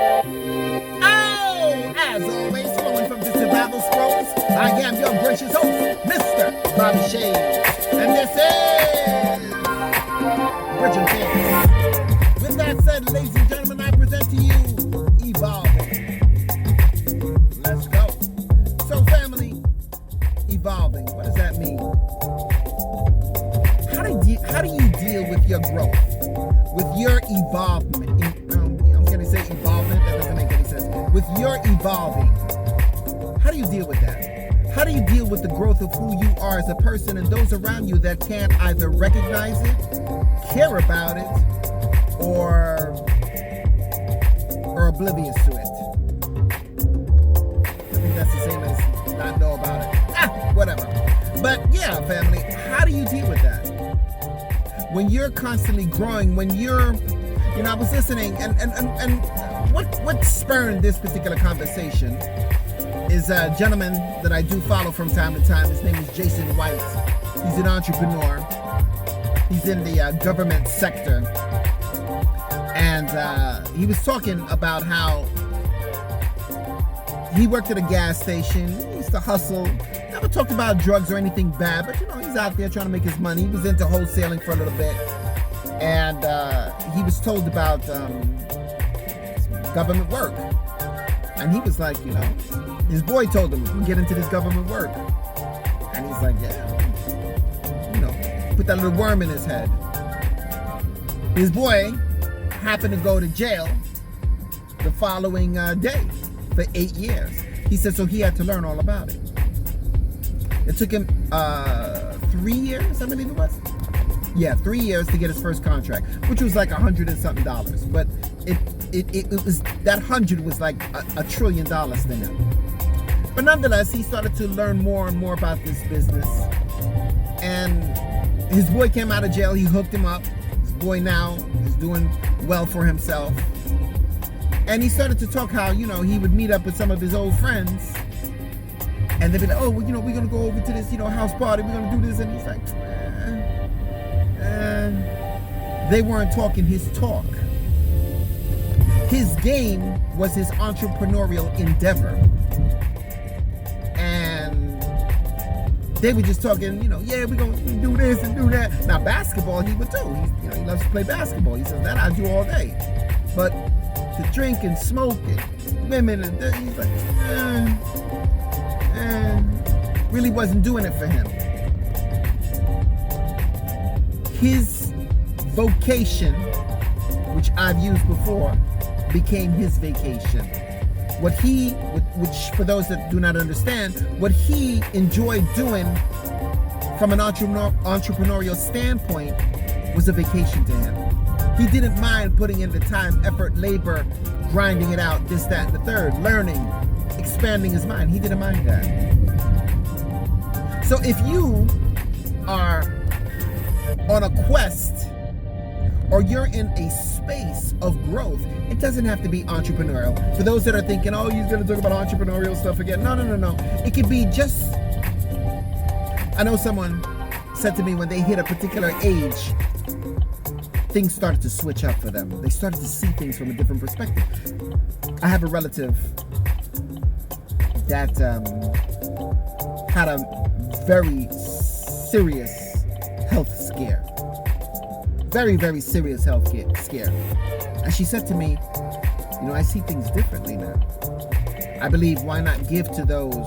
Oh, as always, flowing from the survival scrolls, I am your gracious host, Mr. Bobby Shades, and this is Bridging Things. With that said, ladies and gentlemen, I present to you Evolving. Let's go. So, family, evolving. What does that mean? How do you deal with your growth, with your evolvement? I'm going to say evolvement. That doesn't make any sense. With your evolving, how do you deal with that? How do you deal with the growth of who you are as a person and those around you that can't either recognize it, care about it, or oblivious to it? I think that's the same as not know about it. Whatever. But yeah, family, how do you deal with that? When you're constantly growing, when you're, I was listening, and what spurred this particular conversation is a gentleman that I do follow from time to time. His name is Jason White. He's an entrepreneur. He's in the government sector. And he was talking about how he worked at a gas station. He used to hustle. Never talked about drugs or anything bad, but he's out there trying to make his money. He was into wholesaling for a little bit. And he was told about government work. And he was like, his boy told him, get into this government work. And he's like, yeah. Put that little worm in his head. His boy happened to go to jail the following day for 8 years. He said, so he had to learn all about it. It took him 3 years, I believe it was. Yeah, 3 years to get his first contract, which was like $100 and something. But it was, that 100 was like $1 trillion to him. But nonetheless, he started to learn more and more about this business. And his boy came out of jail. He hooked him up. His boy now is doing well for himself. And he started to talk how, he would meet up with some of his old friends. And they'd be like, oh, well, we're going to go over to this, house party. We're going to do this. And he's like, they weren't talking his talk. His game was his entrepreneurial endeavor. And they were just talking, yeah, we're going to do this and do that. Now, basketball, he would too. He loves to play basketball. He says, that I do all day. But to drink and smoke and women, and he's like, really wasn't doing it for him. His vocation, which I've used before, became his vacation. Which for those that do not understand, what he enjoyed doing from an entrepreneurial standpoint was a vacation to him. He didn't mind putting in the time, effort, labor, grinding it out, this, that, and the third, learning, expanding his mind. He didn't mind that. So if you are on a quest or you're in a space of growth, it doesn't have to be entrepreneurial. For those that are thinking, oh, you're going to talk about entrepreneurial stuff again. No. It could be just, I know someone said to me when they hit a particular age, things started to switch up for them. They started to see things from a different perspective. I have a relative that had a very serious health scare. Very, very serious health scare. And she said to me, I see things differently now. I believe why not give to those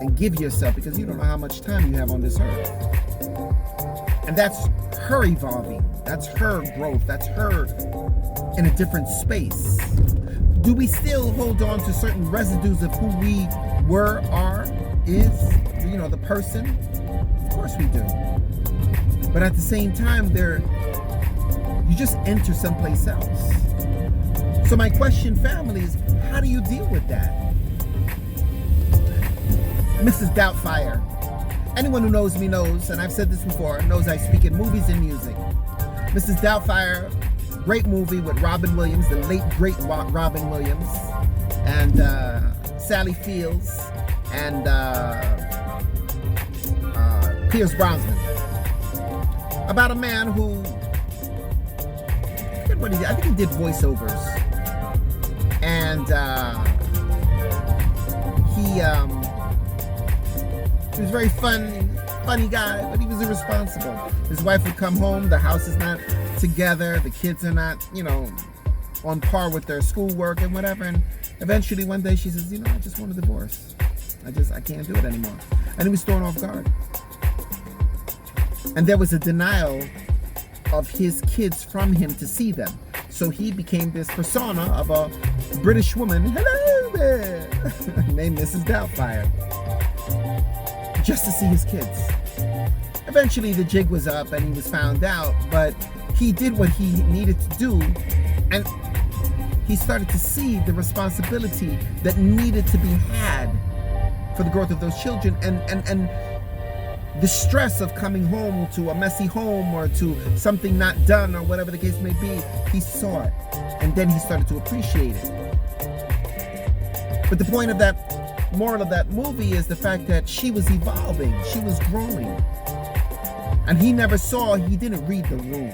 and give yourself, because you don't know how much time you have on this earth. And that's her evolving. That's her growth. That's her in a different space. Do we still hold on to certain residues of who we were, are, is, the person? Of course we do. But at the same time, you just enter someplace else. So my question, family, is how do you deal with that? Mrs. Doubtfire. Anyone who knows me knows, and I've said this before, knows I speak in movies and music. Mrs. Doubtfire, great movie with Robin Williams, the late great Robin Williams, and Sally Fields, and Pierce Brosnan. About a man who, I think he did voiceovers. And And he was very funny guy, but he was irresponsible. His wife would come home, the house is not together, the kids are not, on par with their schoolwork and whatever. And eventually one day she says, I just want a divorce. I can't do it anymore. And he was thrown off guard. And there was a denial of his kids from him to see them. So he became this persona of a British woman, hello there, named Mrs. Doubtfire, just to see his kids. Eventually the jig was up and he was found out, but he did what he needed to do, and he started to see the responsibility that needed to be had for the growth of those children, and the stress of coming home to a messy home or to something not done or whatever the case may be. He saw it, and then he started to appreciate it. But the point of that moral of that movie is the fact that she was evolving, she was growing, and he didn't read the room.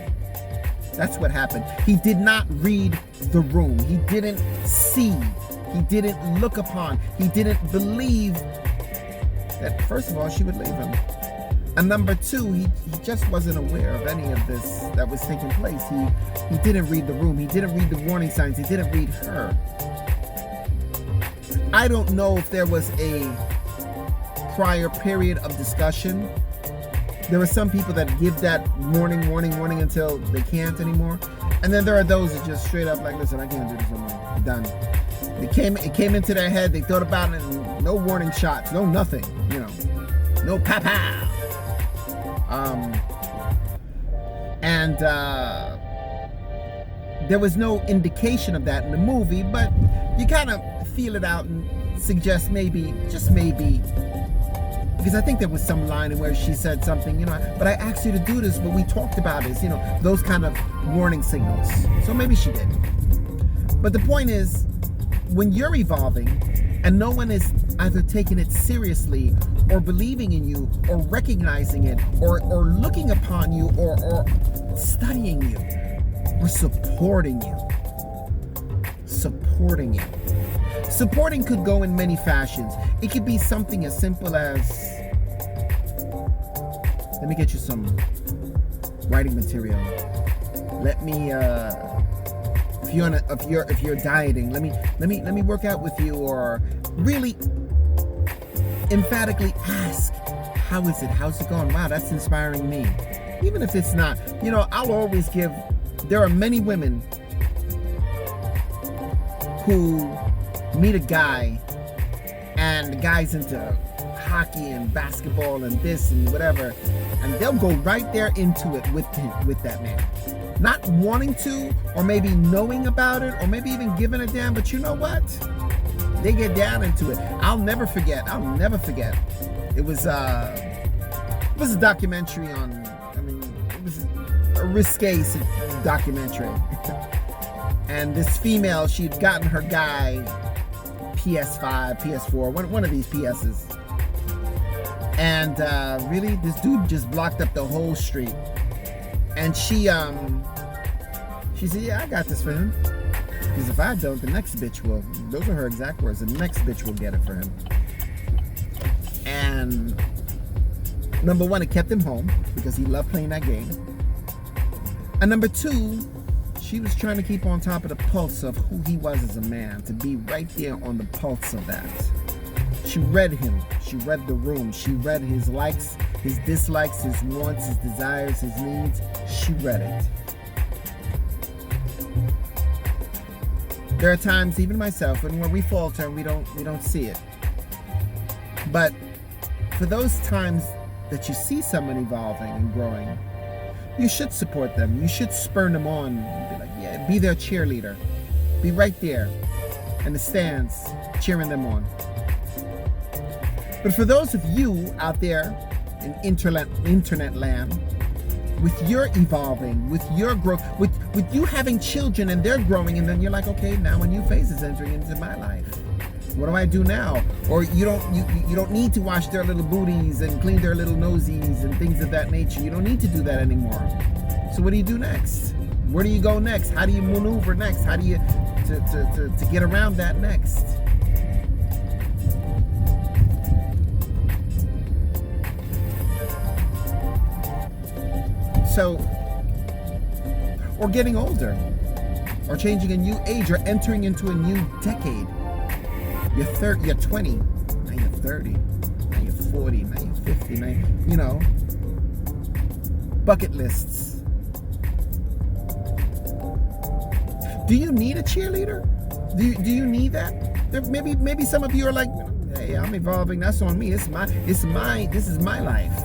That's what happened. He did not read the room. He didn't see. He didn't look upon. He didn't believe that, first of all, she would leave him. And number two, he just wasn't aware of any of this that was taking place. He didn't read the room. He didn't read the warning signs. He didn't read her. I don't know if there was a prior period of discussion. There are some people that give that warning until they can't anymore. And then there are those that just straight up like, listen, I can't do this anymore. Done. It came into their head, they thought about it, and no warning shots, no nothing, no pow-pow. And there was no indication of that in the movie, but you kind of feel it out and suggest maybe, just maybe, because I think there was some line in where she said something, but I asked you to do this, but we talked about this, those kind of warning signals. So maybe she did. But the point is, when you're evolving and no one is either taking it seriously or believing in you or recognizing it or looking upon you or studying you or supporting you. Supporting could go in many fashions. It could be something as simple as, let me get you some writing material. Let me if you're dieting, let me work out with you, or really emphatically ask, how is it? How's it going? Wow, that's inspiring me. Even if it's not, I'll always give, there are many women who meet a guy and the guy's into hockey and basketball and this and whatever, and they'll go right there into it with that man. Not wanting to, or maybe knowing about it, or maybe even giving a damn, but you know what? They get down into it. I'll never forget. It was a documentary on, it was a risque documentary. And this female, she'd gotten her guy PS5, PS4, one of these PSs. And really, this dude just blocked up the whole street. And she said, yeah, I got this for him. Because if I don't, the next bitch will. Those are her exact words. The next bitch will get it for him. And number one, it kept him home because he loved playing that game. And number two, she was trying to keep on top of the pulse of who he was as a man, to be right there on the pulse of that. She read him. She read the room. She read his likes, his dislikes, his wants, his desires, his needs. She read it. There are times, even myself, where we falter and we don't see it. But for those times that you see someone evolving and growing, you should support them. You should spur them on. Be like, yeah, be their cheerleader. Be right there in the stands, cheering them on. But for those of you out there in internet land, with your evolving, with your growth, with you having children and they're growing, and then you're like, okay, now a new phase is entering into my life. What do I do now? Or you don't need to wash their little booties and clean their little nosies and things of that nature. You don't need to do that anymore. So what do you do next? Where do you go next? How do you maneuver next? How do you to get around that next? So, or getting older, or changing a new age, or entering into a new decade. You're 30, you're 20, now you're 30, now you're 40, now you're 50, now, you know, bucket lists. Do you need a cheerleader? Do you need that? Maybe some of you are like, hey, I'm evolving, that's on me. This is my life.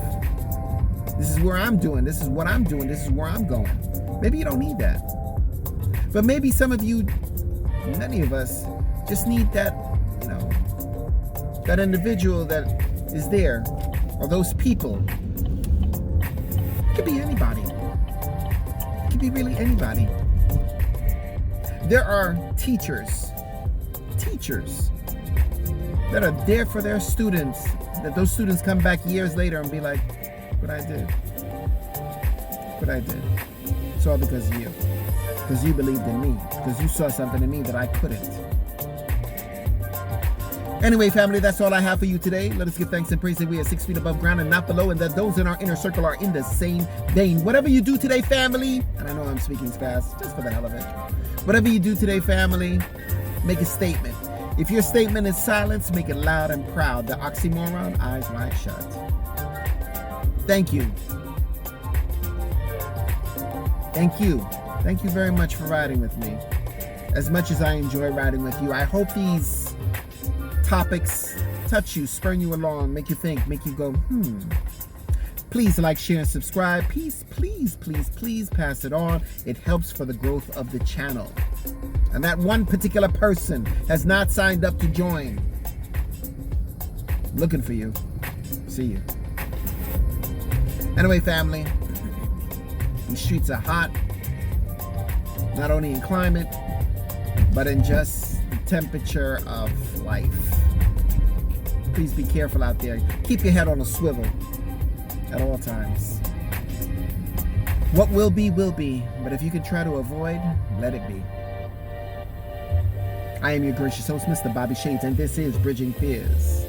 This is where I'm doing. This is what I'm doing. This is where I'm going. Maybe you don't need that. But maybe some of you, many of us, just need that, you know, that individual that is there, or those people. It could be anybody. It could be really anybody. There are teachers that are there for their students, that those students come back years later and be like, what I did. It's all because of you. Because you believed in me. Because you saw something in me that I couldn't. Anyway, family, that's all I have for you today. Let us give thanks and praise that we are 6 feet above ground and not below, and that those in our inner circle are in the same vein. Whatever you do today, family, and I know I'm speaking fast, just for the hell of it. Whatever you do today, family, make a statement. If your statement is silence, make it loud and proud. The oxymoron, eyes wide shut. Thank you. Thank you. Thank you very much for riding with me. As much as I enjoy riding with you, I hope these topics touch you, spur you along, make you think, make you go, Please like, share, and subscribe. Please pass it on. It helps for the growth of the channel. And that one particular person has not signed up to join. Looking for you. See you. Anyway, family, these streets are hot, not only in climate, but in just the temperature of life. Please be careful out there. Keep your head on a swivel at all times. What will be, but if you can try to avoid, let it be. I am your gracious host, Mr. Bobby Shades, and this is Bridging Fears.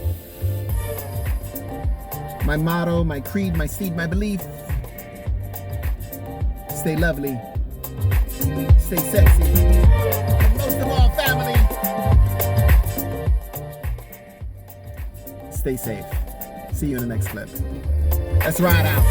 My motto, my creed, my seed, my belief. Stay lovely. Stay sexy. And most of all, family. Stay safe. See you in the next clip. Let's ride out.